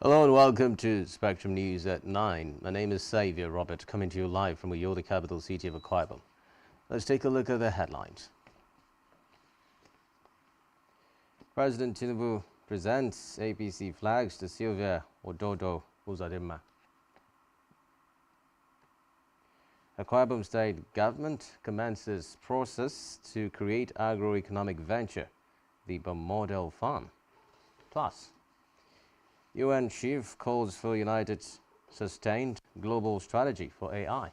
Hello and welcome to Spectrum News at 9. My name is Xavier Robert, coming to you live from Uyo, the capital city of Akwa Ibom. Let's take a look at the headlines. President Tinubu presents APC flags to Sylvia Ododo Uzodimma. Akwa Ibom State Government commences process to create agroeconomic venture, the Ibom Model Farm. Plus, UN chief calls for united, sustained global strategy for AI.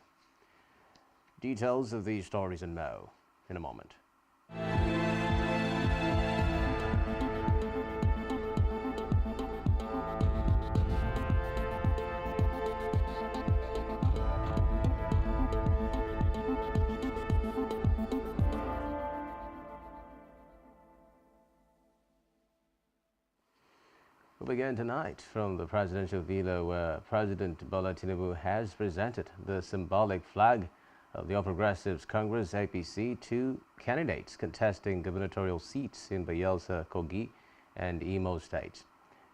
Details of these stories and more in a moment. We'll begin tonight from the presidential villa where President Bola Tinubu has presented the symbolic flag of the All Progressives Congress APC to candidates contesting gubernatorial seats in Bayelsa, Kogi and Imo states.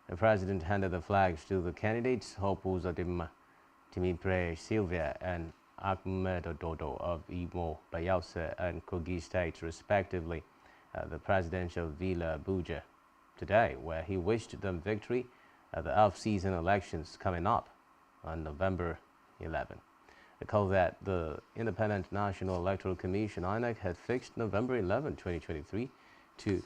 The president handed the flags to the candidates Hope Uzodimma, Timipre Sylvia and Ahmed Ododo of Imo, Bayelsa and Kogi states respectively at the presidential villa Abuja today, where he wished them victory at the off-season elections coming up on November 11. Recall that the Independent National Electoral Commission (INEC) had fixed November 11, 2023 to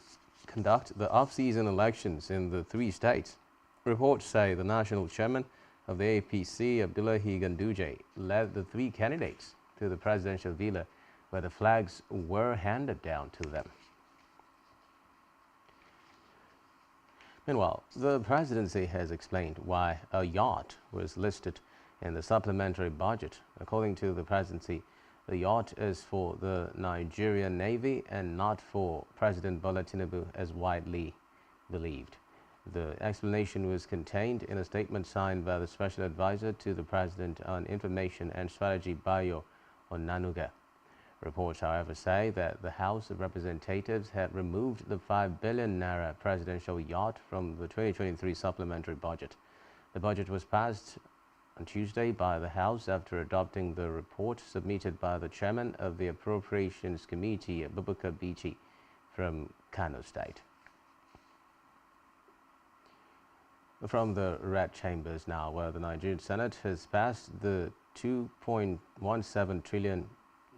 conduct the off-season elections in the three states. Reports say the national chairman of the APC, Abdullahi Ganduje, led the three candidates to the presidential villa where the flags were handed down to them. Meanwhile, the presidency has explained why a yacht was listed in the supplementary budget. According to the presidency, the yacht is for the Nigerian Navy and not for President Bola Tinubu as widely believed. The explanation was contained in a statement signed by the Special Advisor to the President on Information and Strategy, Bayo Onanuga. Reports, however, say that the House of Representatives had removed the 5 billion naira presidential yacht from the 2023 supplementary budget. The budget was passed on Tuesday by the House after adopting the report submitted by the chairman of the Appropriations Committee, Abubakar Bichi, from Kano State. From the Red Chambers now, where the Nigerian Senate has passed the 2.17 trillion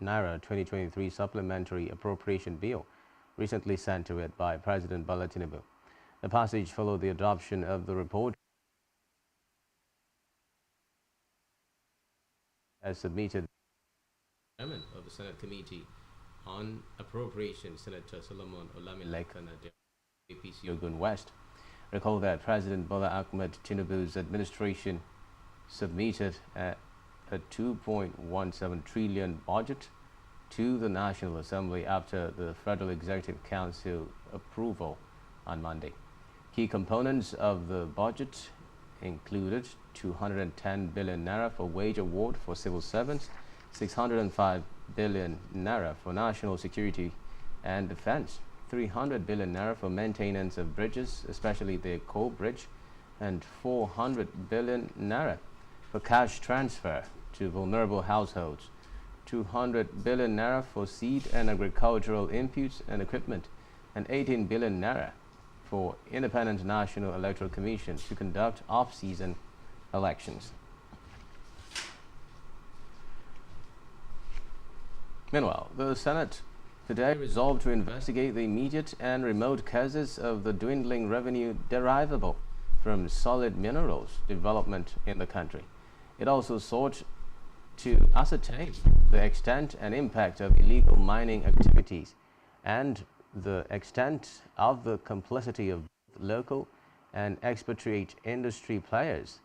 Naira 2023 supplementary appropriation bill recently sent to it by President Bola Tinubu. The passage followed the adoption of the report as submitted by the chairman of the Senate Committee on Appropriation, Senator Solomon Olamilekan of APC Ogun West. Recall that President Bola Ahmed Tinubu's administration submitted a 2.17 trillion budget to the National Assembly after the Federal Executive Council approval on Monday. Key components of the budget included 210 billion naira for wage award for civil servants, 605 billion naira for national security and defense, 300 billion naira for maintenance of bridges, especially the Eko Bridge, and 400 billion naira for cash transfer to vulnerable households, 200 billion naira for seed and agricultural inputs and equipment, and 18 billion naira for Independent National Electoral Commission to conduct off-season elections. Meanwhile, the Senate today resolved to investigate the immediate and remote causes of the dwindling revenue derivable from solid minerals development in the country. It also sought to ascertain the extent and impact of illegal mining activities and the extent of the complicity of local and expatriate industry players,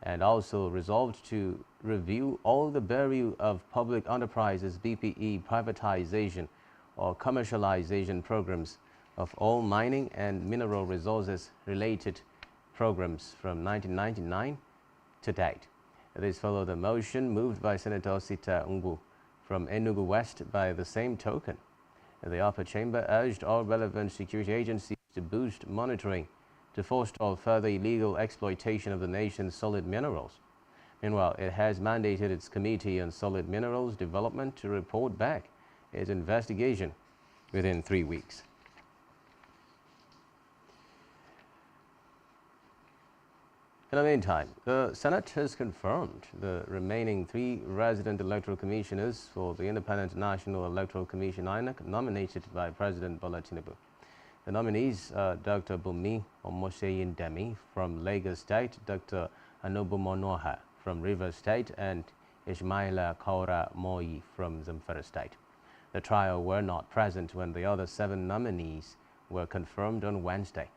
and also resolved to review all the barrier of public enterprises BPE privatization or commercialization programs of all mining and mineral resources related programs from 1999 to date. This followed a motion moved by Senator Sita Ungu from Enugu West by the same token. The upper chamber urged all relevant security agencies to boost monitoring to forestall further illegal exploitation of the nation's solid minerals. Meanwhile, it has mandated its Committee on Solid Minerals Development to report back its investigation within 3 weeks. In the meantime, the Senate has confirmed the remaining 3 resident electoral commissioners for the Independent National Electoral Commission (INEC) nominated by President Bola Tinubu. The nominees are Dr. Bumi Omoseyin-Demi from Lagos State, Dr. Anobumonoha from Rivers State, and Ismaila Kaura Moi from Zamfara State. The trio were not present when the other 7 nominees were confirmed on Wednesday.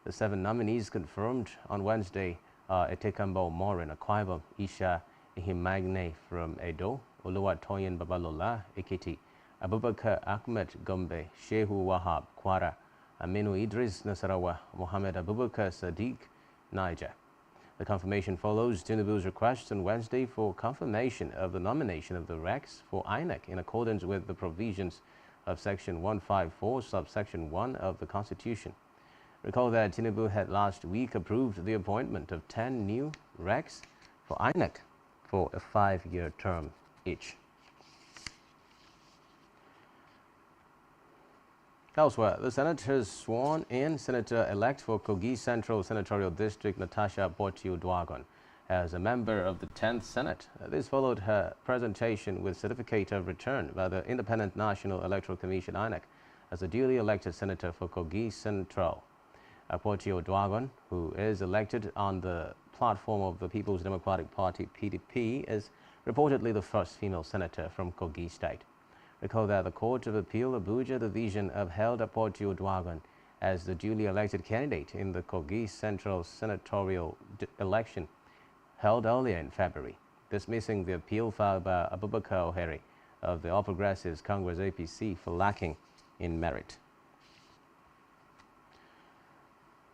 The 7 nominees confirmed on Wednesday are Etekambo Morin Akwa Ibom, Isha Ihimagne from Edo, Oluwatoyin Babalola Ekiti, Abubakar Ahmed Gombe, Shehu Wahab Kwara, Aminu Idris Nasarawa, Mohammed Abubakar Sadiq Niger. The confirmation follows Tinubu's request on Wednesday for confirmation of the nomination of the RECs for INEC in accordance with the provisions of Section 154, subsection 1 of the Constitution. Recall that Tinubu had last week approved the appointment of 10 new RECs for INEC for a 5-year term each. Elsewhere, the Senate has sworn in Senator-elect for Kogi Central Senatorial District Natasha Botiu-Dwagon as a member of the 10th Senate. This followed her presentation with certificate of return by the Independent National Electoral Commission (INEC) as a duly elected senator for Kogi Central. Botiu-Dwagon, who is elected on the platform of the People's Democratic Party (PDP), is reportedly the first female senator from Kogi State. Recall that the Court of Appeal Abuja Division upheld Botiu-Dwagon as the duly elected candidate in the Kogi Central Senatorial election held earlier in February, dismissing the appeal filed by Abubakar Ohere of the All Progressives Congress (APC) for lacking in merit.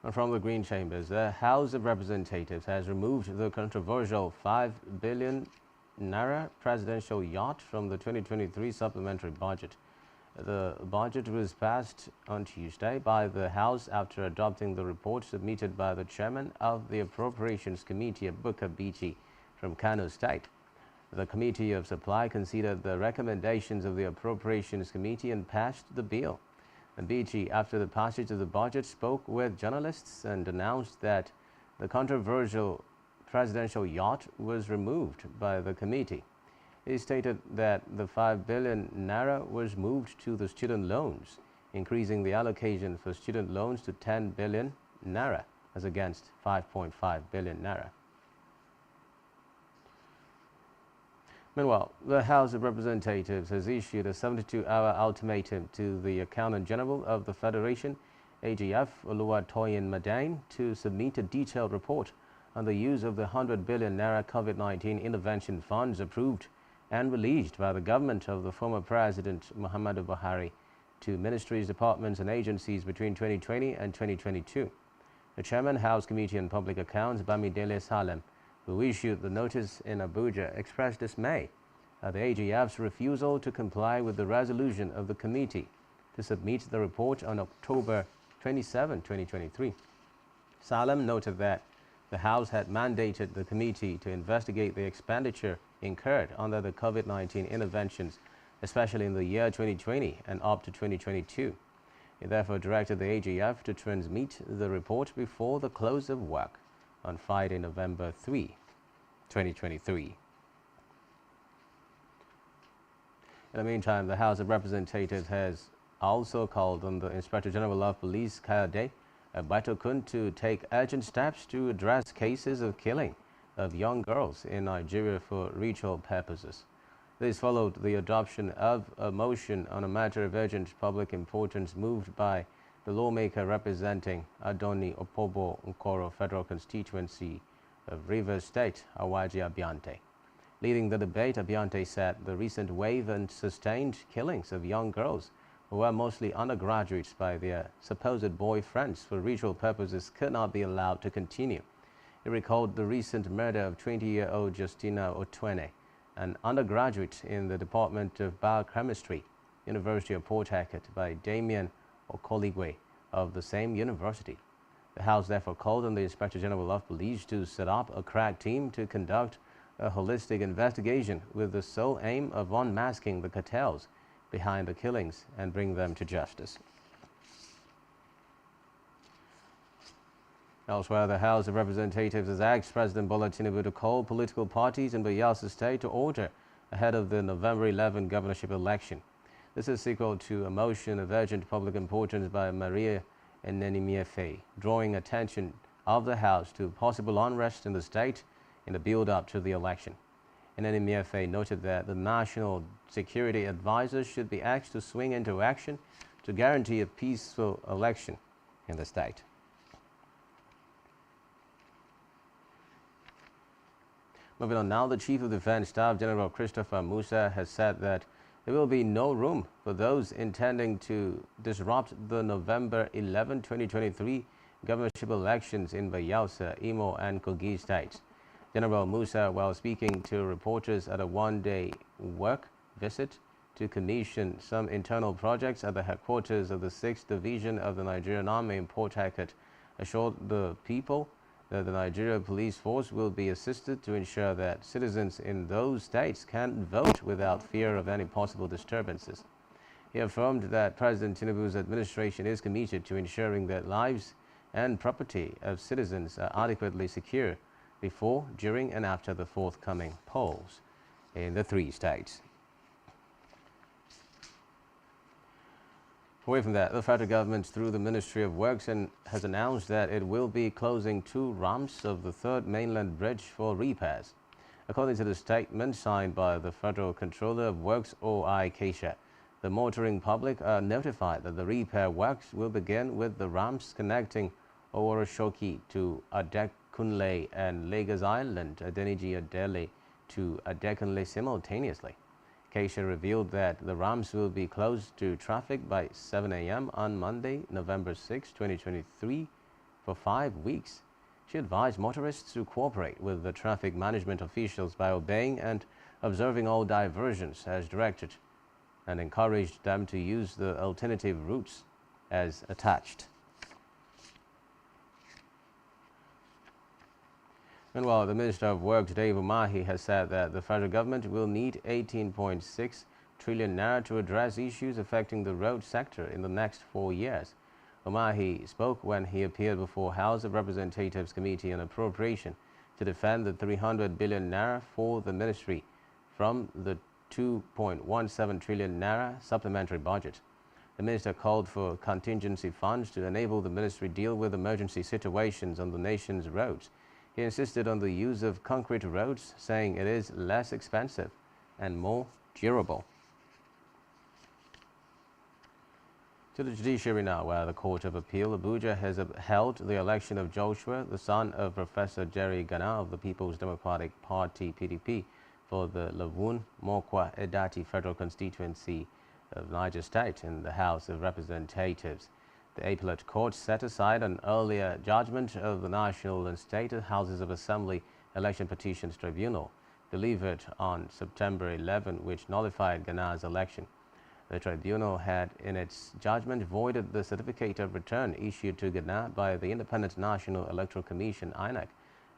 And from the Green Chambers, the House of Representatives has removed the controversial 5 billion Naira presidential yacht from the 2023 supplementary budget. The budget was passed on Tuesday by the House after adopting the report submitted by the chairman of the Appropriations Committee, Abubakar Bichi, from Kano State. The Committee of Supply considered the recommendations of the Appropriations Committee and passed the bill. And Bichi, after the passage of the budget, spoke with journalists and announced that the controversial presidential yacht was removed by the committee. He stated that the 5 billion Naira was moved to the student loans, increasing the allocation for student loans to 10 billion Naira as against 5.5 billion Naira. Meanwhile, the House of Representatives has issued a 72-hour ultimatum to the Accountant General of the Federation, AGF, Oluwatoyin Madain, to submit a detailed report on the use of the 100 billion Naira COVID-19 intervention funds approved and released by the government of the former President Muhammadu Buhari to ministries, departments and agencies between 2020 and 2022. The Chairman, House Committee on Public Accounts, Bamidele Salem, who issued the notice in Abuja, expressed dismay at the AGF's refusal to comply with the resolution of the committee to submit the report on October 27, 2023. Salem noted that the House had mandated the committee to investigate the expenditure incurred under the COVID-19 interventions, especially in the year 2020 and up to 2022. It therefore directed the AGF to transmit the report before the close of work on Friday, November 3, 2023. In the meantime, the House of Representatives has also called on the Inspector General of Police, Kayode Baitokun, to take urgent steps to address cases of killing of young girls in Nigeria for ritual purposes. This followed the adoption of a motion on a matter of urgent public importance moved by the lawmaker representing Adoni Opobo Nkoro Federal Constituency of Rivers State, Awaji Abiante. Leading the debate, Abiante said the recent wave and sustained killings of young girls who were mostly undergraduates by their supposed boyfriends for ritual purposes could not be allowed to continue. He recalled the recent murder of 20-year-old Justina Otwene, an undergraduate in the Department of Biochemistry, University of Port Harcourt, by Damien Okoligwe of the same university. The House therefore called on the Inspector General of Police to set up a crack team to conduct a holistic investigation with the sole aim of unmasking the cartels behind the killings and bring them to justice. Elsewhere, the House of Representatives has asked President Bola Tinubu to call political parties in Bayelsa State to order ahead of the November 11 governorship election. This is sequel to a motion of urgent public importance by Maria Enenimiefe, drawing attention of the House to possible unrest in the state in the build-up to the election. Enenimiefe noted that the National Security Advisor should be asked to swing into action to guarantee a peaceful election in the state. Moving on now, the Chief of Defense Staff, General Christopher Musa, has said that there will be no room for those intending to disrupt the November 11, 2023 governorship elections in Bayelsa, Imo, and Kogi states. General Musa, while speaking to reporters at a one-day work visit to commission some internal projects at the headquarters of the 6th Division of the Nigerian Army in Port Harcourt, assured the people that the Nigeria Police Force will be assisted to ensure that citizens in those states can vote without fear of any possible disturbances. He affirmed that President Tinubu's administration is committed to ensuring that lives and property of citizens are adequately secure before, during, and after the forthcoming polls in the 3 states. Away from that, the federal government, through the Ministry of Works, has announced that it will be closing 2 ramps of the 3rd mainland bridge for repairs. According to the statement signed by the Federal Controller of Works, O.I. Keisha, the motoring public are notified that the repair works will begin with the ramps connecting Oworoshoki to Adekunle and Lagos Island, Adeniji Adele to Adekunle simultaneously. Keisha revealed that the ramps will be closed to traffic by 7 a.m. on Monday, November 6, 2023, for 5 weeks. She advised motorists to cooperate with the traffic management officials by obeying and observing all diversions as directed, and encouraged them to use the alternative routes as attached. Meanwhile, the Minister of Works, Dave Umahi, has said that the federal government will need 18.6 trillion naira to address issues affecting the road sector in the next 4 years. Umahi spoke when he appeared before House of Representatives Committee on Appropriation to defend the 300 billion naira for the ministry from the 2.17 trillion naira supplementary budget. The minister called for contingency funds to enable the ministry deal with emergency situations on the nation's roads. He insisted on the use of concrete roads, saying it is less expensive and more durable. To the judiciary now, where the Court of Appeal Abuja has upheld the election of Joshua, the son of Professor Jerry Gana of the People's Democratic Party (PDP), for the Lavun Mokwa Edati Federal Constituency of Niger State in the House of Representatives. The Appellate Court set aside an earlier judgment of the National and State Houses of Assembly Election Petitions Tribunal, delivered on September 11, which nullified Ghana's election. The tribunal had, in its judgment, voided the certificate of return issued to Ghana by the Independent National Electoral Commission (INEC)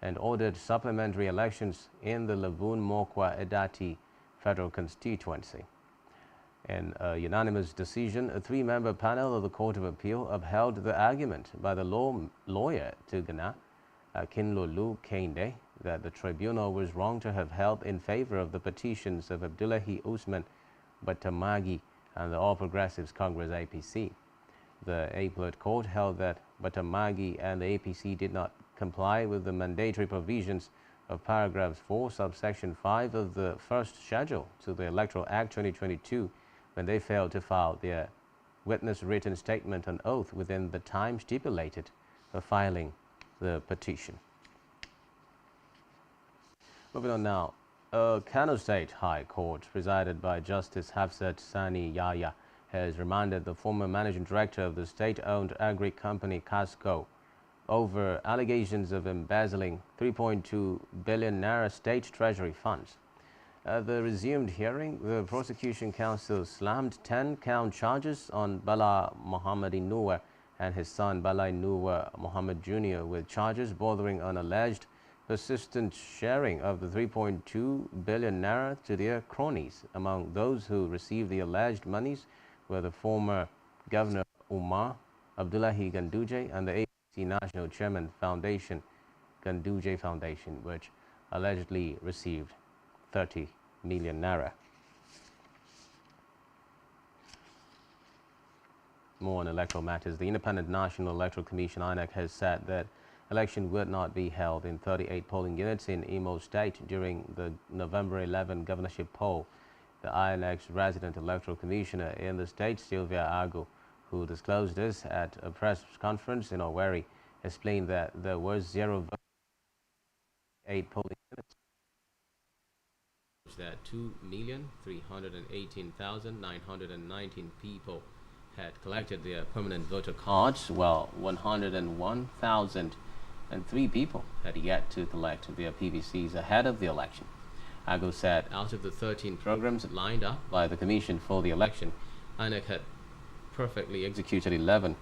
and ordered supplementary elections in the Lavun Mokwa Edati Federal Constituency. In a unanimous decision, a 3-member panel of the Court of Appeal upheld the argument by the lawyer to Ghana, Akinlolu Kende, that the tribunal was wrong to have held in favor of the petitions of Abdullahi Usman Batamagi and the All Progressives Congress (APC). The Appellate Court held that Batamagi and the APC did not comply with the mandatory provisions of paragraph 4, subsection 5 of the first schedule to the Electoral Act 2022 when they failed to file their witness written statement on oath within the time stipulated for filing the petition. Moving on now, Kano State High Court, presided by Justice Hafsat Sani Yahya, has remanded the former managing director of the state-owned agri company Casco over allegations of embezzling 3.2 billion naira state treasury funds. At the resumed hearing, the prosecution counsel slammed 10-count charges on Bala Mohammadi Noor and his son Balai Nur Mohammed Jr. with charges bordering on alleged persistent sharing of the 3.2 billion naira to their cronies. Among those who received the alleged monies were the former Governor Umar Abdullahi Ganduje and the APC National Chairman Foundation, Ganduje Foundation, which allegedly received 30 million naira. More on electoral matters. The Independent National Electoral Commission (INEC) has said that election would not be held in 38 polling units in Imo State during the November 11 governorship poll. The INEC's resident electoral commissioner in the state, Sylvia Agu, who disclosed this at a press conference in Owerri, explained that there was 0 votes in 8 polling units. That 2,318,919 people had collected their permanent voter cards, while 101,003 people had yet to collect their PVCs ahead of the election. Ago said out of the 13 programs lined up by the Commission for the election, INEC had perfectly executed 11,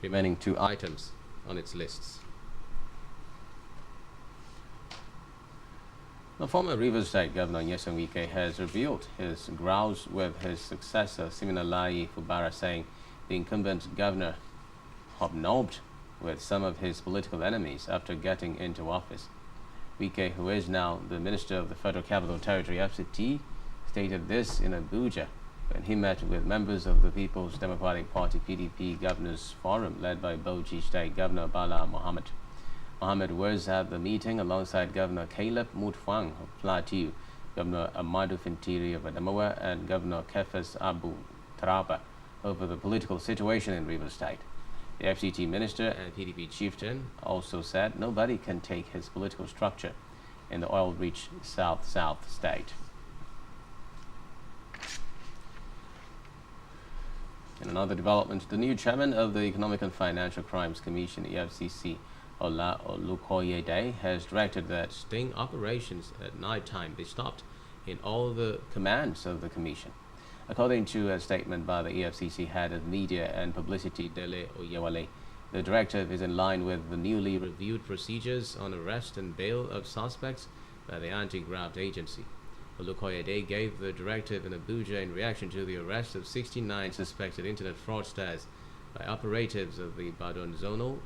remaining 2 items on its lists. The former Rivers State Governor Nyesom Wike has revealed his grouse with his successor Siminalayi Fubara, saying the incumbent governor hobnobbed with some of his political enemies after getting into office. Wike, who is now the Minister of the Federal Capital Territory (FCT), stated this in Abuja when he met with members of the People's Democratic Party (PDP) Governors Forum led by Bauchi State Governor Bala Mohammed. Mohammed was at the meeting alongside Governor Caleb Mutfwang of Plateau, Governor Amadou Fintiri of Adamawa, and Governor Kefes Abu Taraba over the political situation in Rivers State. The FCT minister and PDP chieftain also said nobody can take his political structure in the oil-rich South state. In another development, the new chairman of the Economic and Financial Crimes Commission, EFCC, Ola Olukoyede, has directed that sting operations at night time be stopped in all the commands of the commission. According to a statement by the EFCC head of media and publicity, Dele Oyewale, the directive is in line with the newly reviewed procedures on arrest and bail of suspects by the anti-graft agency. Olukoyede gave the directive in Abuja in reaction to the arrest of 69 suspected internet fraudsters by operatives of the Badon Zonal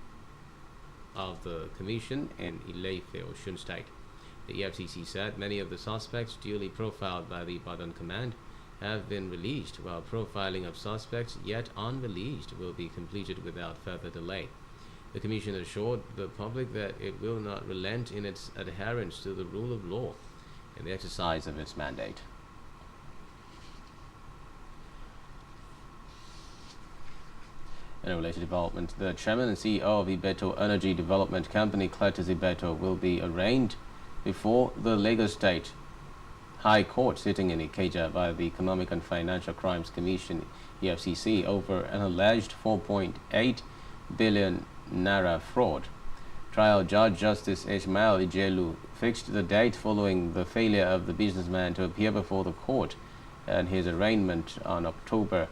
of the Commission in Ile-Ife, Osun State. The EFCC said many of the suspects duly profiled by the Badon Command have been released, while profiling of suspects yet unreleased will be completed without further delay. The Commission assured the public that it will not relent in its adherence to the rule of law in the exercise of its mandate. In a related development, the chairman and CEO of Ibeto Energy Development Company, Cletus Ibeto, will be arraigned before the Lagos State High Court sitting in Ikeja by the Economic and Financial Crimes Commission, EFCC, over an alleged 4.8 billion naira fraud. Trial Judge Justice Ismail Ijelu fixed the date following the failure of the businessman to appear before the court and his arraignment on October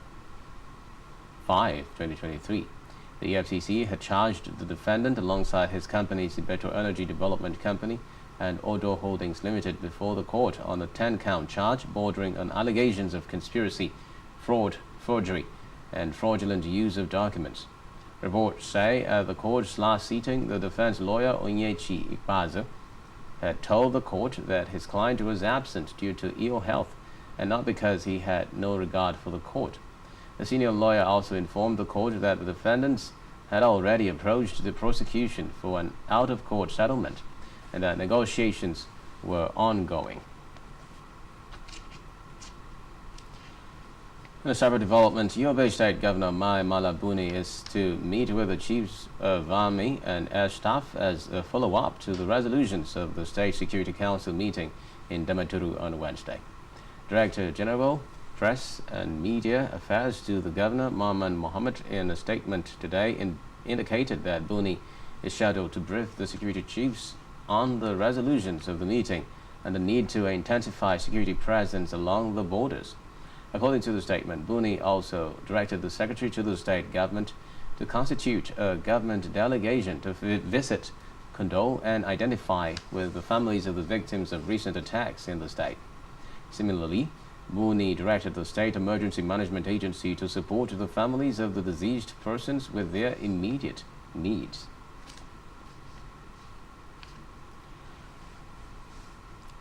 5, 2023. The EFCC had charged the defendant alongside his companies Ibeto Energy Development Company and Odo Holdings Limited before the court on a 10-count charge bordering on allegations of conspiracy, fraud, forgery, and fraudulent use of documents. Reports say at the court's last sitting, the defense lawyer Onyechi Ikpazu had told the court that his client was absent due to ill health and not because he had no regard for the court. The senior lawyer also informed the court that the defendants had already approached the prosecution for an out-of-court settlement and that negotiations were ongoing. In a separate development, Yobe State Governor Mai Mala Buni is to meet with the chiefs of army and air staff as a follow-up to the resolutions of the State Security Council meeting in Damaturu on Wednesday. Director General, Press and Media Affairs to the Governor, Maman Mohammed, in a statement today indicated that Buni is scheduled to brief the security chiefs on the resolutions of the meeting and the need to intensify security presence along the borders. According to the statement, Buni also directed the Secretary to the State Government to constitute a government delegation to visit, condole, and identify with the families of the victims of recent attacks in the state. Similarly, Mooney directed the State Emergency Management Agency to support the families of the deceased persons with their immediate needs.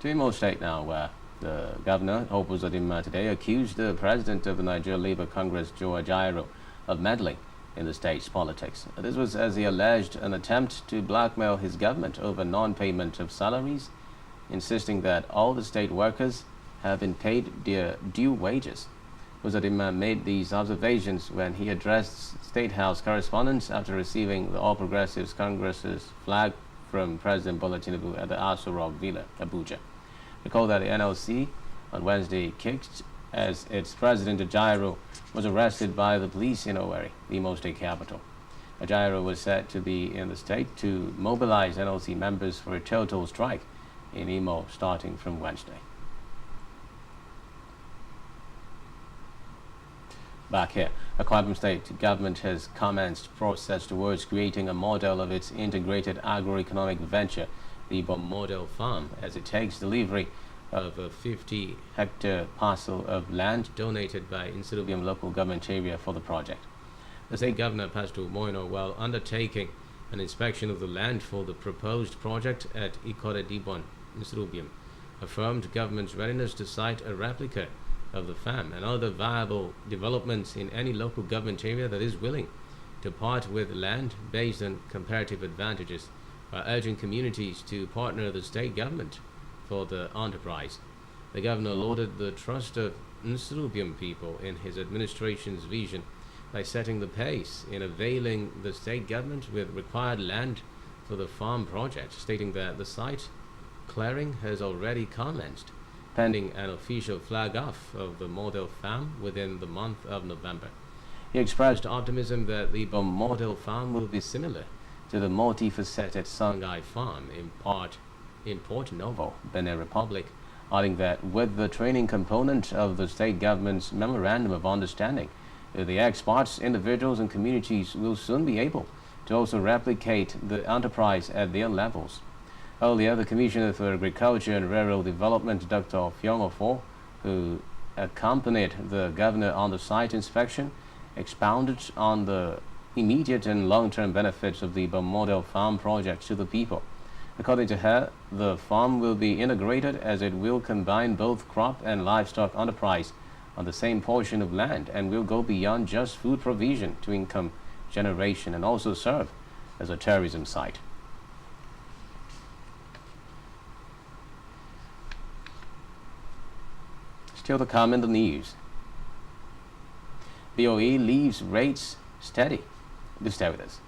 To Imo State now, where the governor, Opuzodinma, today accused the president of the Nigeria Labour Congress, Joe Ajaero, of meddling in the state's politics. This was, as he alleged, an attempt to blackmail his government over non-payment of salaries, insisting that all the state workers have been paid their due wages. Uzodinma made these observations when he addressed State House correspondents after receiving the All Progressives Congress's flag from President Bola Tinubu at the Aso Rock Villa, Abuja. Recall that the NLC on Wednesday kicked as its president Ajaero was arrested by the police in Owerri, the Imo State capital. Ajaero was said to be in the state to mobilize NLC members for a total strike in Imo starting from Wednesday. Back here, a Kwara State government has commenced process towards creating a model of its integrated agroeconomic venture, the Ibom Model Farm, as it takes delivery of a 50-hectare parcel of land donated by Insilubium local government area for the project. The state governor, Pastor Moino, while undertaking an inspection of the land for the proposed project at Ikore Dibon, Insilubium, affirmed government's readiness to site a replica of the farm and other viable developments in any local government area that is willing to part with land based on comparative advantages, by urging communities to partner the state government for the enterprise. The governor lauded the trust of Insilubium people in his administration's vision by setting the pace in availing the state government with required land for the farm project, stating that the site clearing has already commenced, pending an official flag-off of the model farm within the month of November. He expressed optimism that the Ibom model farm will be similar to the multifaceted Sangai farm in Port Novo, Benin Republic, adding that with the training component of the state government's Memorandum of Understanding, the experts, individuals and communities will soon be able to also replicate the enterprise at their levels. Earlier, the Commissioner for Agriculture and Rural Development, Dr. Fiongofo, who accompanied the governor on the site inspection, expounded on the immediate and long-term benefits of the Ibom Model Farm project to the people. According to her, the farm will be integrated as it will combine both crop and livestock enterprise on the same portion of land and will go beyond just food provision to income generation and also serve as a tourism site. Still to come in the news. BOE leaves rates steady. Do stay with us.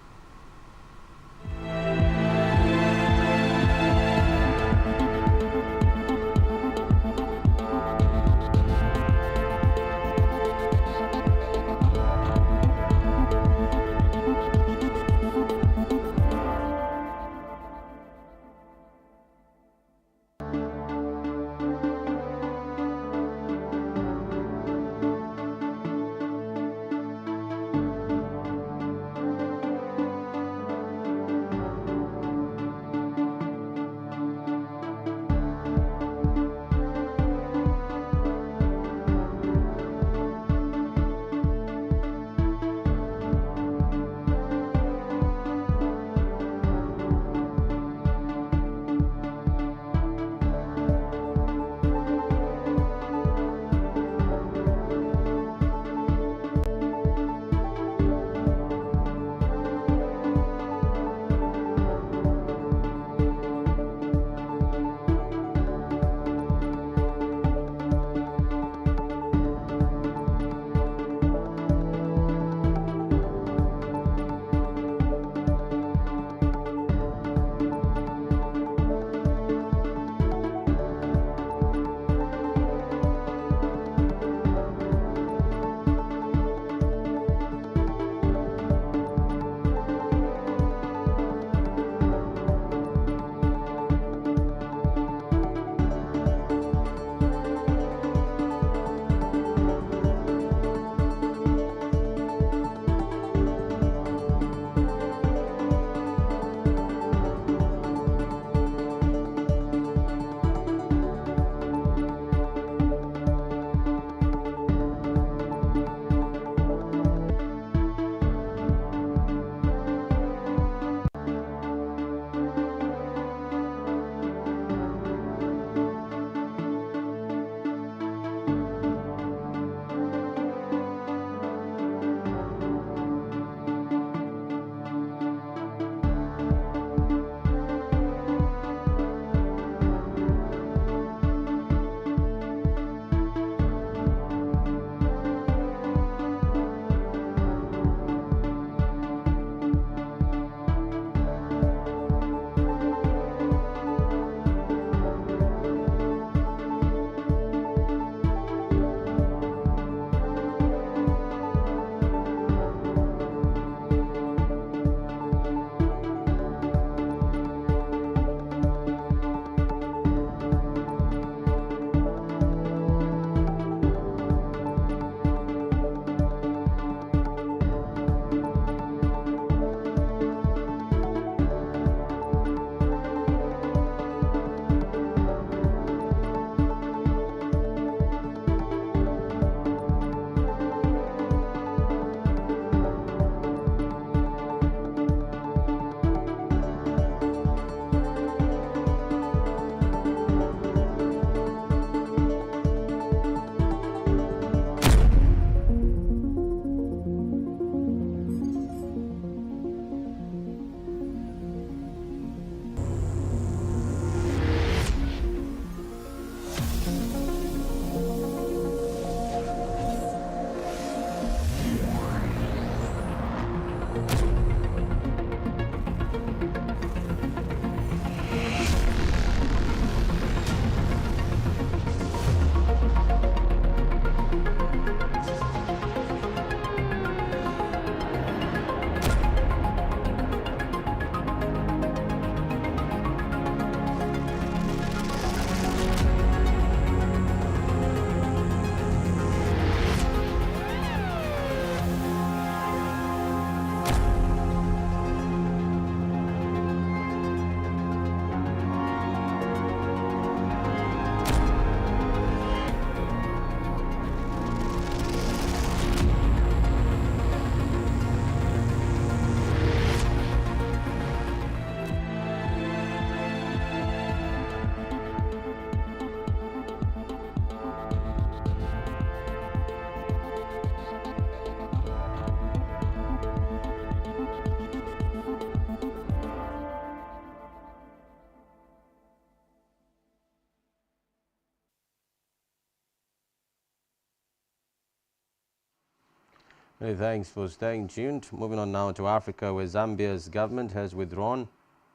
Many thanks for staying tuned. Moving on now to Africa, where Zambia's government has withdrawn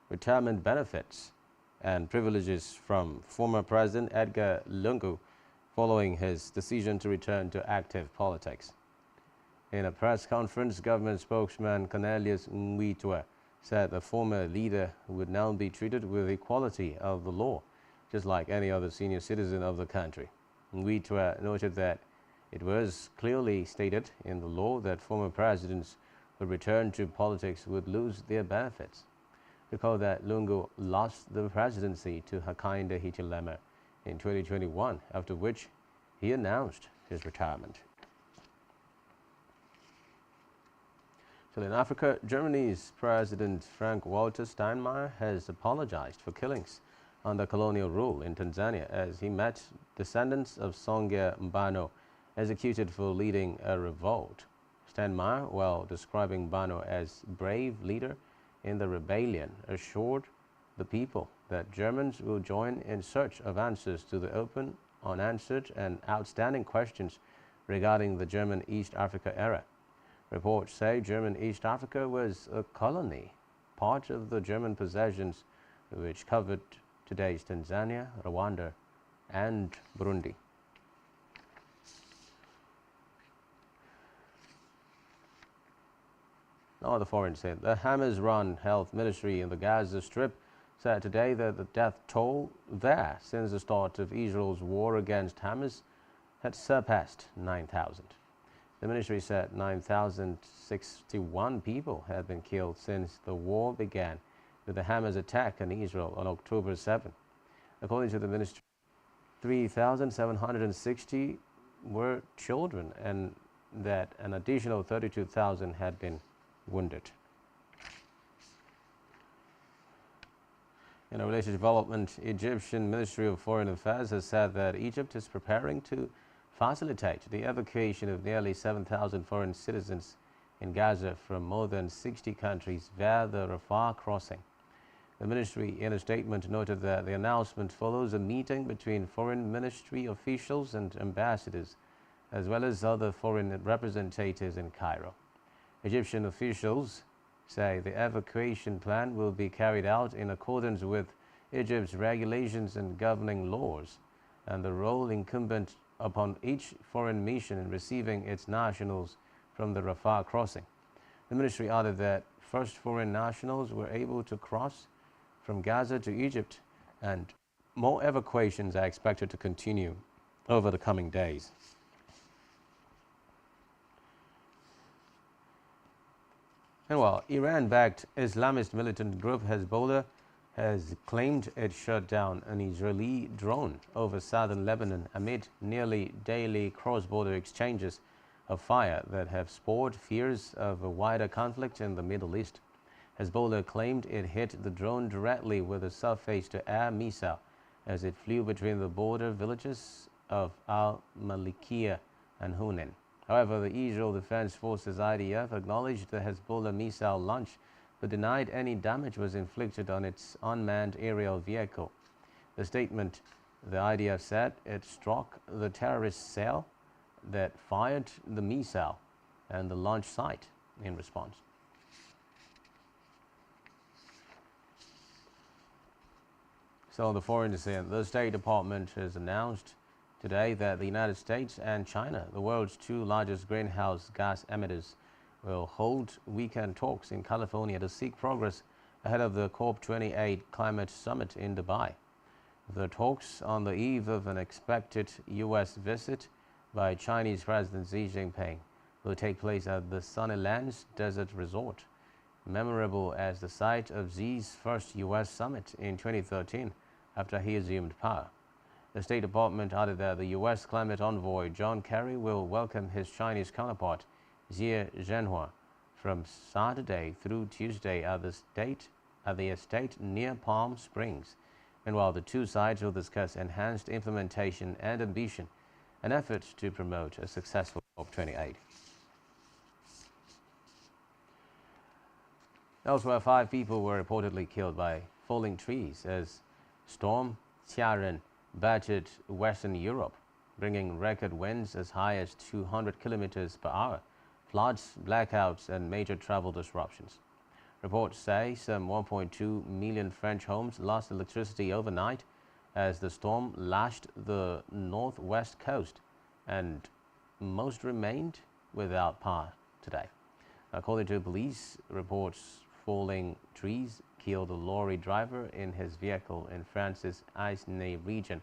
retirement benefits and privileges from former President Edgar Lungu following his decision to return to active politics. In a press conference, government spokesman Cornelius Mwitwa said the former leader would now be treated with equality of the law, just like any other senior citizen of the country. Mwitwa noted that it was clearly stated in the law that former presidents who return to politics would lose their benefits. Recall that Lungu lost the presidency to Hakainde Hichilema in 2021, after which he announced his retirement. Still in Africa, Germany's President Frank-Walter Steinmeier has apologized for killings under colonial rule in Tanzania as he met descendants of Songea Mbano executed for leading a revolt. Steinmeier, while describing Mbano as brave leader in the rebellion, assured the people that Germans will join in search of answers to the open, unanswered and outstanding questions regarding the German East Africa era. Reports say German East Africa was a colony, part of the German possessions, which covered today's Tanzania, Rwanda and Burundi. Now the foreign scene. The Hamas-run health ministry in the Gaza Strip said today that the death toll there since the start of Israel's war against Hamas had surpassed 9,000. The ministry said 9,061 people had been killed since the war began with the Hamas attack on Israel on October 7. According to the ministry, 3,760 were children and that an additional 32,000 had been wounded. In a related development, Egyptian Ministry of Foreign Affairs has said that Egypt is preparing to facilitate the evacuation of nearly 7,000 foreign citizens in Gaza from more than 60 countries via the Rafah crossing. The ministry, in a statement, noted that the announcement follows a meeting between foreign ministry officials and ambassadors, as well as other foreign representatives in Cairo. Egyptian officials say the evacuation plan will be carried out in accordance with Egypt's regulations and governing laws, and the role incumbent upon each foreign mission in receiving its nationals from the Rafah crossing. The ministry added that first foreign nationals were able to cross from Gaza to Egypt, and more evacuations are expected to continue over the coming days. And while Iran-backed Islamist militant group Hezbollah has claimed it shot down an Israeli drone over southern Lebanon amid nearly daily cross-border exchanges of fire that have spurred fears of a wider conflict in the Middle East. Hezbollah claimed it hit the drone directly with a surface-to-air missile as it flew between the border villages of Al-Malikiya and Hunain. However, the Israel Defense Forces IDF acknowledged the Hezbollah missile launch but denied any damage was inflicted on its unmanned aerial vehicle. The statement, the IDF said it struck the terrorist cell that fired the missile and the launch site in response. So on the foreign scene, the State Department has announced today that the United States and China, the world's two largest greenhouse gas emitters, will hold weekend talks in California to seek progress ahead of the COP28 climate summit in Dubai. The talks, on the eve of an expected U.S. visit by Chinese President Xi Jinping, will take place at the Sunnylands Desert Resort, memorable as the site of Xi's first U.S. summit in 2013 after he assumed power. The State Department added that the U.S. climate envoy John Kerry will welcome his Chinese counterpart Xie Zhenhua from Saturday through Tuesday at the estate near Palm Springs. Meanwhile, the two sides will discuss enhanced implementation and ambition, an effort to promote a successful COP28. Elsewhere, 5 people were reportedly killed by falling trees as Storm Qiaren battered Western Europe, bringing record winds as high as 200 kilometers per hour, floods, blackouts, and major travel disruptions. Reports say some 1.2 million French homes lost electricity overnight as the storm lashed the northwest coast, and most remained without power today. According to police reports, falling trees killed a lorry driver in his vehicle in France's Aisne region,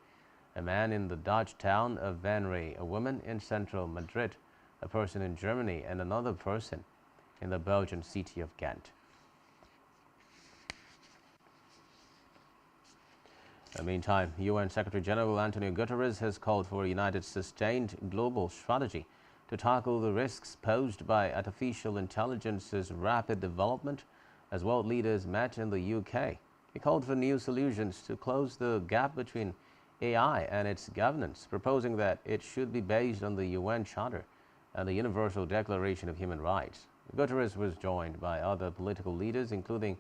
a man in the Dutch town of Vanray, a woman in central Madrid, a person in Germany, and another person in the Belgian city of Ghent. In the meantime, UN Secretary General Antonio Guterres has called for a united, sustained global strategy to tackle the risks posed by artificial intelligence's rapid development as world leaders met in the UK. He called for new solutions to close the gap between AI and its governance, proposing that it should be based on the UN Charter and the Universal Declaration of Human Rights. Guterres was joined by other political leaders, including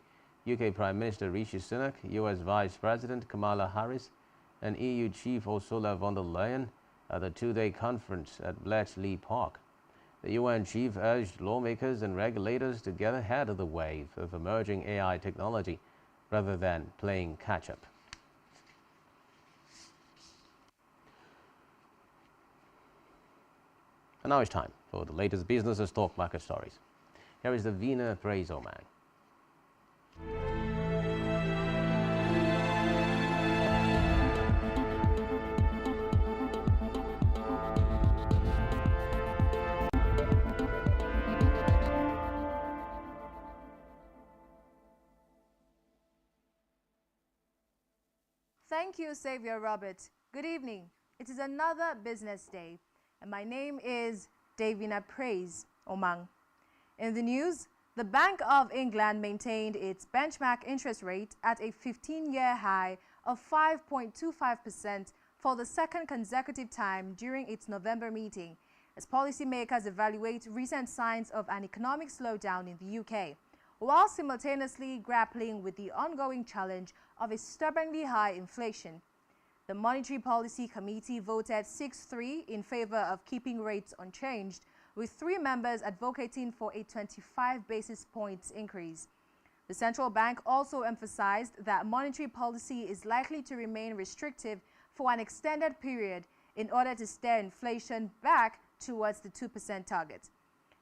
UK Prime Minister Rishi Sunak, US Vice President Kamala Harris, and EU Chief Ursula von der Leyen at the 2-day conference at Bletchley Park. The UN chief urged lawmakers and regulators to get ahead of the wave of emerging AI technology rather than playing catch-up. And now it's time for the latest business and stock market stories. Here is the Wiener Appraisal Man. Thank you, Xavier Robert. Good evening. It is another business day, and my name is Davina Praise Omang. In the news, the Bank of England maintained its benchmark interest rate at a 15-year high of 5.25% for the second consecutive time during its November meeting, as policymakers evaluate recent signs of an economic slowdown in the UK, while simultaneously grappling with the ongoing challenge of a stubbornly high inflation. The Monetary Policy Committee voted 6-3 in favor of keeping rates unchanged, with 3 members advocating for a 25 basis points increase. The central bank also emphasized that monetary policy is likely to remain restrictive for an extended period in order to steer inflation back towards the 2% target.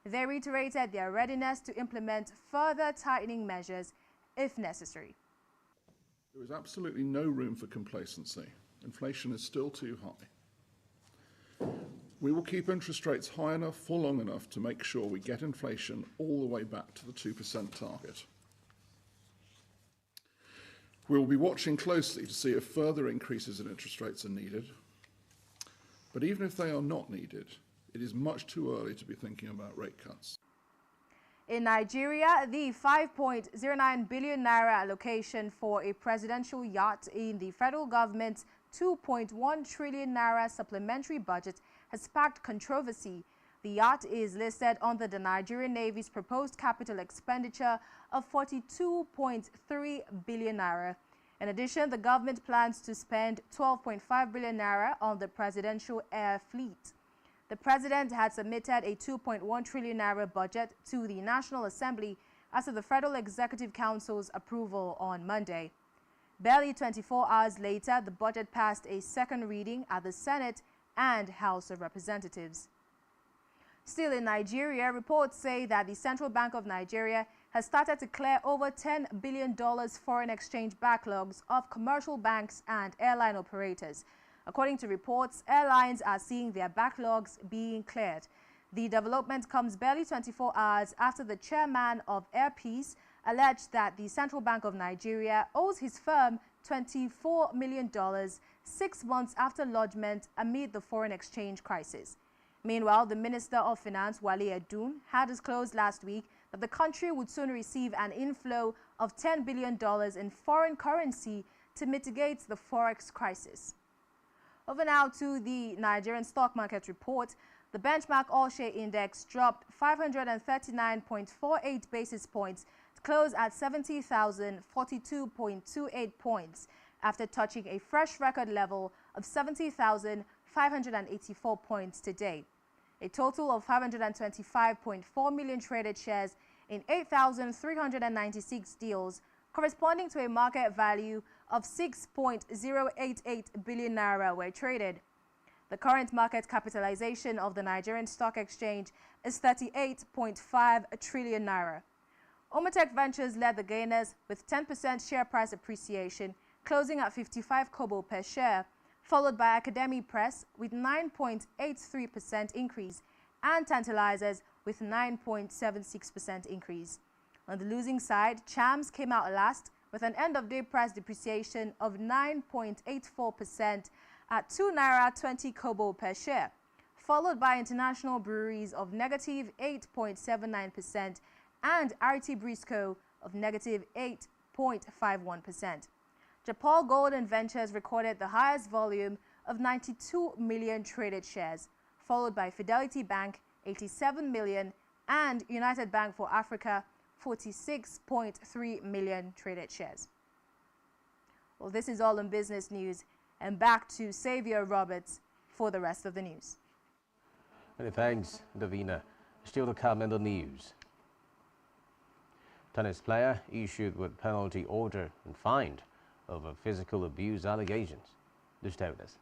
They reiterated their readiness to implement further tightening measures if necessary. There is absolutely no room for complacency. Inflation is still too high. We will keep interest rates high enough for long enough to make sure we get inflation all the way back to the 2% target. We will be watching closely to see if further increases in interest rates are needed. But even if they are not needed, it is much too early to be thinking about rate cuts. In Nigeria, the 5.09 billion naira allocation for a presidential yacht in the federal government's 2.1 trillion naira supplementary budget has sparked controversy. The yacht is listed under the Nigerian Navy's proposed capital expenditure of 42.3 billion naira. In addition, the government plans to spend 12.5 billion naira on the presidential air fleet. The president had submitted a 2.1 trillion naira budget to the National Assembly as of the Federal Executive Council's approval on Monday. Barely 24 hours later, the budget passed a second reading at the Senate and House of Representatives. Still in Nigeria, reports say that the Central Bank of Nigeria has started to clear over $10 billion foreign exchange backlogs of commercial banks and airline operators. According to reports, airlines are seeing their backlogs being cleared. The development comes barely 24 hours after the chairman of Airpeace alleged that the Central Bank of Nigeria owes his firm $24 million 6 months after lodgement amid the foreign exchange crisis. Meanwhile, the Minister of Finance, Wale Edun, had disclosed last week that the country would soon receive an inflow of $10 billion in foreign currency to mitigate the forex crisis. Over now to the Nigerian stock market report. The benchmark all-share index dropped 539.48 basis points to close at 70,042.28 points after touching a fresh record level of 70,584 points today. A total of 525.4 million traded shares in 8,396 deals, corresponding to a market value of 6.088 billion naira were traded. The current market capitalization of the Nigerian Stock Exchange is 38.5 trillion naira. Omatech Ventures led the gainers with 10% share price appreciation, closing at 55 kobo per share, followed by Academy Press with 9.83% increase and Tantalizers with 9.76% increase. On the losing side, Chams came out last with an end-of-day price depreciation of 9.84% at 2 naira 20 kobo per share, followed by International Breweries of negative 8.79% and RT Briscoe of negative 8.51%. Japal Gold and Ventures recorded the highest volume of 92 million traded shares, followed by Fidelity Bank, 87 million, and United Bank for Africa, 46.3 million traded shares. Well, this is all in business news, and back to Xavier Roberts for the rest of the news. Many thanks, Davina. Still to come in the news. Tennis player issued with penalty order and fined over physical abuse allegations. Do stay with us.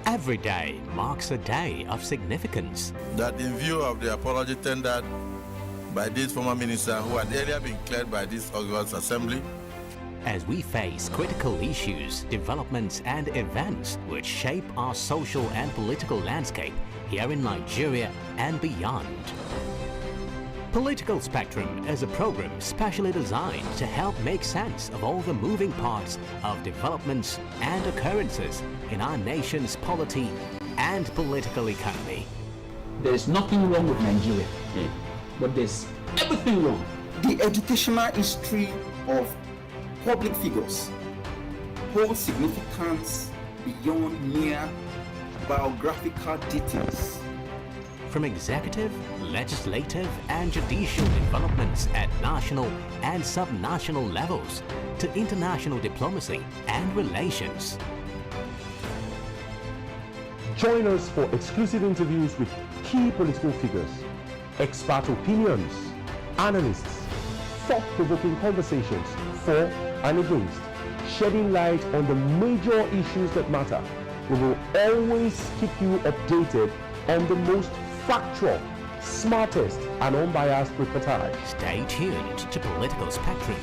Every day marks a day of significance. That in view of the apology tendered by this former minister who had earlier been cleared by this August Assembly, as we face critical issues, developments and events which shape our social and political landscape here in Nigeria and beyond. Political Spectrum is a program specially designed to help make sense of all the moving parts of developments and occurrences in our nation's polity and political economy. There is nothing wrong with Nigeria, but there's everything wrong. The educational history of public figures holds significance beyond mere biographical details. From executive, legislative, and judicial developments at national and subnational levels to international diplomacy and relations. Join us for exclusive interviews with key political figures, expert opinions, analysts, thought-provoking conversations for and against, shedding light on the major issues that matter. We will always keep you updated on the most factual, smartest, and unbiased reportage. Stay tuned to Political Spectrum.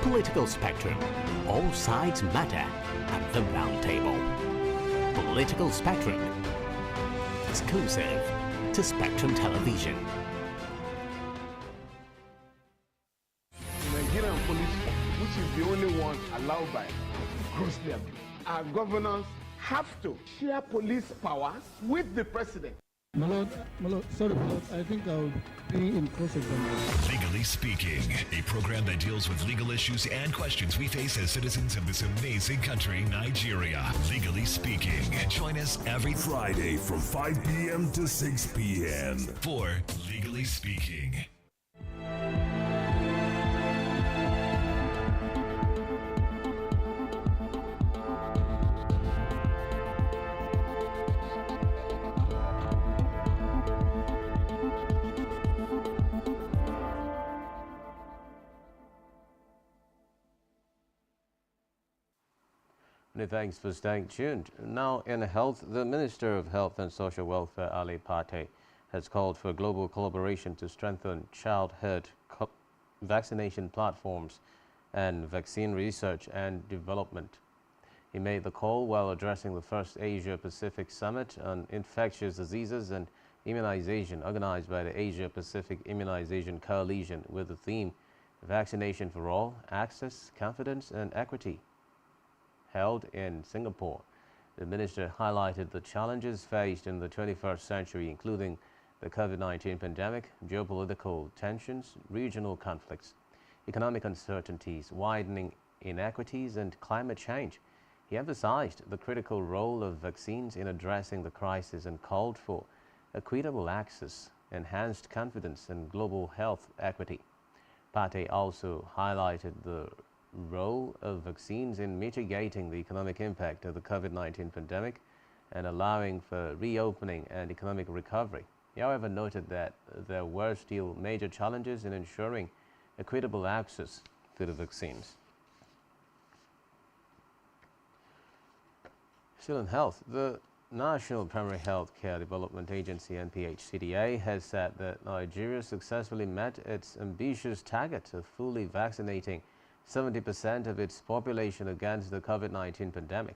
Political Spectrum. All sides matter at the round table. Political Spectrum. Exclusive to Spectrum Television. Nigerian police, which is the only one allowed by grossly abused. Our governors have to share police powers with the president. My lord, sorry, my lord, I think I'll be in cross-examination. Legally Speaking, a program that deals with legal issues and questions we face as citizens of this amazing country, Nigeria. Legally Speaking. Join us every Friday from 5 p.m. to 6 p.m. for Legally Speaking. Many thanks for staying tuned. Now in health, the Minister of Health and Social Welfare, Ali Pate, has called for global collaboration to strengthen childhood vaccination platforms and vaccine research and development. He made the call while addressing the first Asia-Pacific Summit on Infectious Diseases and Immunization organized by the Asia-Pacific Immunization Coalition with the theme Vaccination for All, Access, Confidence and Equity, held in Singapore. The minister highlighted the challenges faced in the 21st century, including the COVID-19 pandemic, geopolitical tensions, regional conflicts, economic uncertainties, widening inequities, and climate change. He emphasized the critical role of vaccines in addressing the crisis and called for equitable access, enhanced confidence, and global health equity. Pate also highlighted the role of vaccines in mitigating the economic impact of the COVID-19 pandemic and allowing for reopening and economic recovery. He, however, noted that there were still major challenges in ensuring equitable access to the vaccines. Still in health, the National Primary Health Care Development Agency (NPHCDA) has said that Nigeria successfully met its ambitious target of fully vaccinating 70% of its population against the COVID-19 pandemic.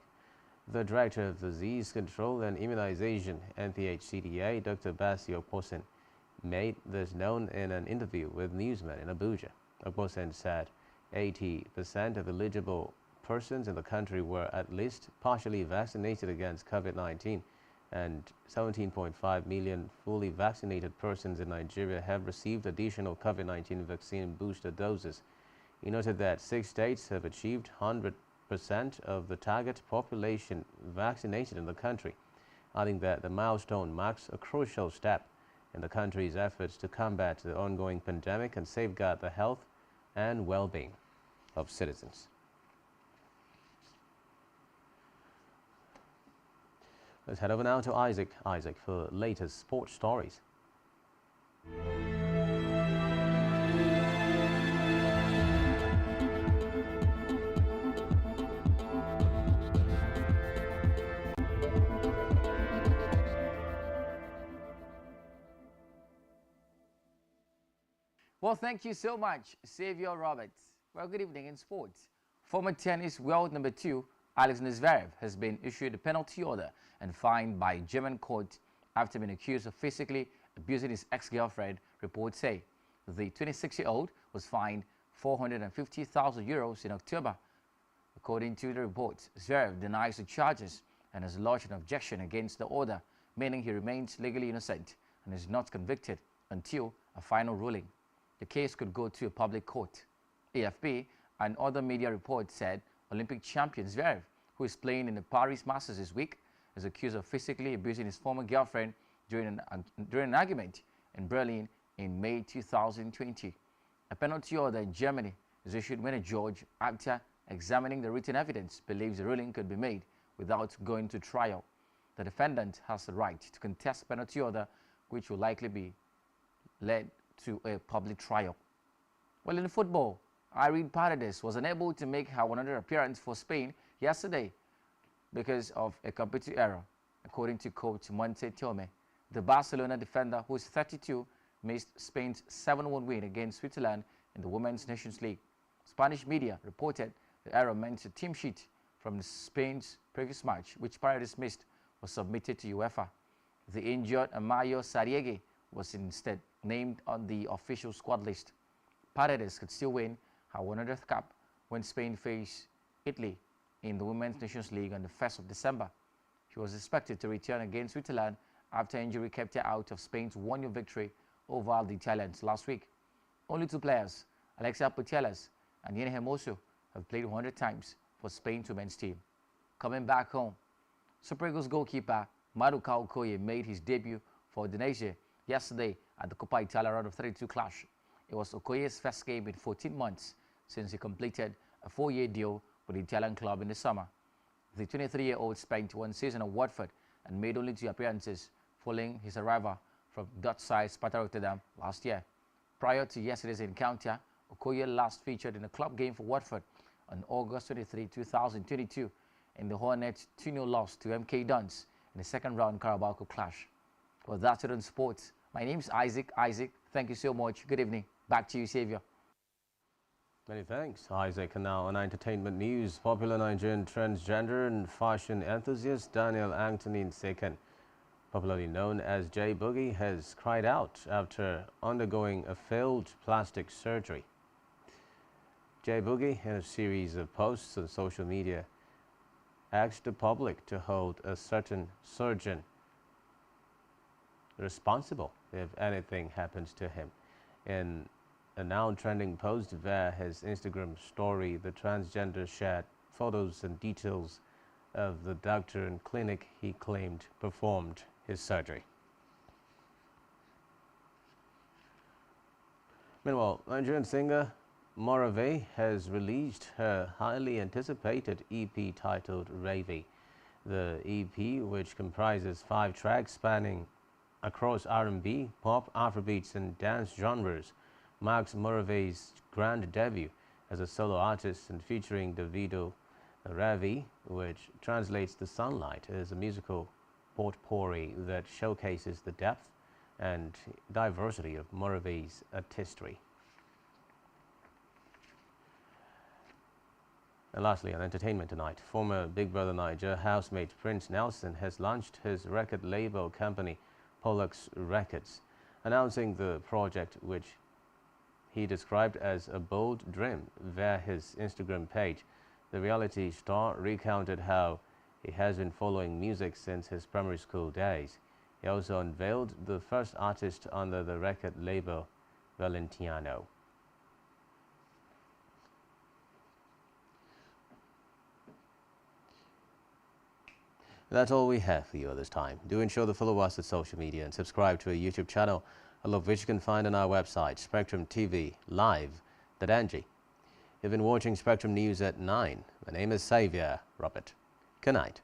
The Director of Disease Control and Immunization, NPHCDA, Dr. Basi Oposen, made this known in an interview with newsmen in Abuja. Oposen said 80% of eligible persons in the country were at least partially vaccinated against COVID-19, and 17.5 million fully vaccinated persons in Nigeria have received additional COVID-19 vaccine booster doses. He noted that 6 states have achieved 100% of the target population vaccinated in the country, adding that the milestone marks a crucial step in the country's efforts to combat the ongoing pandemic and safeguard the health and well-being of citizens. Let's head over now to Isaac for latest sports stories. Well, thank you so much, Xavier Roberts. Well, good evening in sports. Former tennis world number 2, Alexander Zverev, has been issued a penalty order and fined by a German court after being accused of physically abusing his ex-girlfriend, reports say. The 26-year-old was fined 450,000 euros in October. According to the reports, Zverev denies the charges and has lodged an objection against the order, meaning he remains legally innocent and is not convicted until a final ruling. The case could go to a public court. AFP and other media reports said Olympic champion Zverev, who is playing in the Paris Masters this week, is accused of physically abusing his former girlfriend during an argument in Berlin in May 2020. A penalty order in Germany is issued when a judge, after examining the written evidence, believes the ruling could be made without going to trial. The defendant has the right to contest the penalty order, which will likely be led to a public trial. Well, in football, Irene Paredes was unable to make her 100th appearance for Spain yesterday because of a computer error, according to coach Monte Tome. The Barcelona defender, who is 32, missed Spain's 7-1 win against Switzerland in the Women's Nations League. Spanish media reported the error meant a team sheet from Spain's previous match, which Paredes missed, was submitted to UEFA. The injured Amayo Sariege was instead named on the official squad list. Paredes could still win her 100th cap when Spain faced Italy in the Women's Nations League on the 1st of December. She was expected to return against Switzerland after injury kept her out of Spain's 1-0 victory over the Italians last week. Only two players, Alexia Putellas and Yene Hermoso, have played 100 times for Spain's women's team. Coming back home, Super Eagles goalkeeper Maduka Okoye made his debut for Indonesia yesterday at the Coppa Italia round of 32 clash. It was Okoye's first game in 14 months since he completed a 4-year deal with the Italian club in the summer. The 23-year-old spent one season at Watford and made only 2 appearances following his arrival from Dutch side Sparta Rotterdam last year. Prior to yesterday's encounter, Okoye last featured in a club game for Watford on August 23, 2022 in the Hornets' 2-0 loss to MK Dons in the second-round Carabao Cup clash. Well, that's it on sports. My name is Isaac. Thank you so much. Good evening. Back to you, Xavier. Many thanks, Isaac. And now on entertainment news, popular Nigerian transgender and fashion enthusiast Daniel Anthony Nsekan, popularly known as J Boogie, has cried out after undergoing a failed plastic surgery. J Boogie, in a series of posts on social media, asked the public to hold a certain surgeon responsible if anything happens to him. In a now trending post via his Instagram story, the transgender shared photos and details of the doctor and clinic he claimed performed his surgery. Meanwhile, Nigerian singer Morave has released her highly anticipated EP titled Ravey. The EP, which comprises 5 tracks spanning across R&B, pop, Afrobeats and dance genres, marks Morave's grand debut as a solo artist and featuring Davido Ravi, which translates to sunlight, as a musical potpourri that showcases the depth and diversity of Morave's artistry. And lastly, on entertainment tonight, former Big Brother Niger housemate Prince Nelson has launched his record label company Pollux Records, announcing the project, which he described as a bold dream, via his Instagram page. The reality star recounted how he has been following music since his primary school days. He also unveiled the first artist under the record label, Valentiano. That's all we have for you at this time. Do ensure to follow us at social media and subscribe to our YouTube channel, all of which you can find on our website, spectrumtvlive.ng. You've been watching Spectrum News at 9. My name is Xavier Robert. Good night.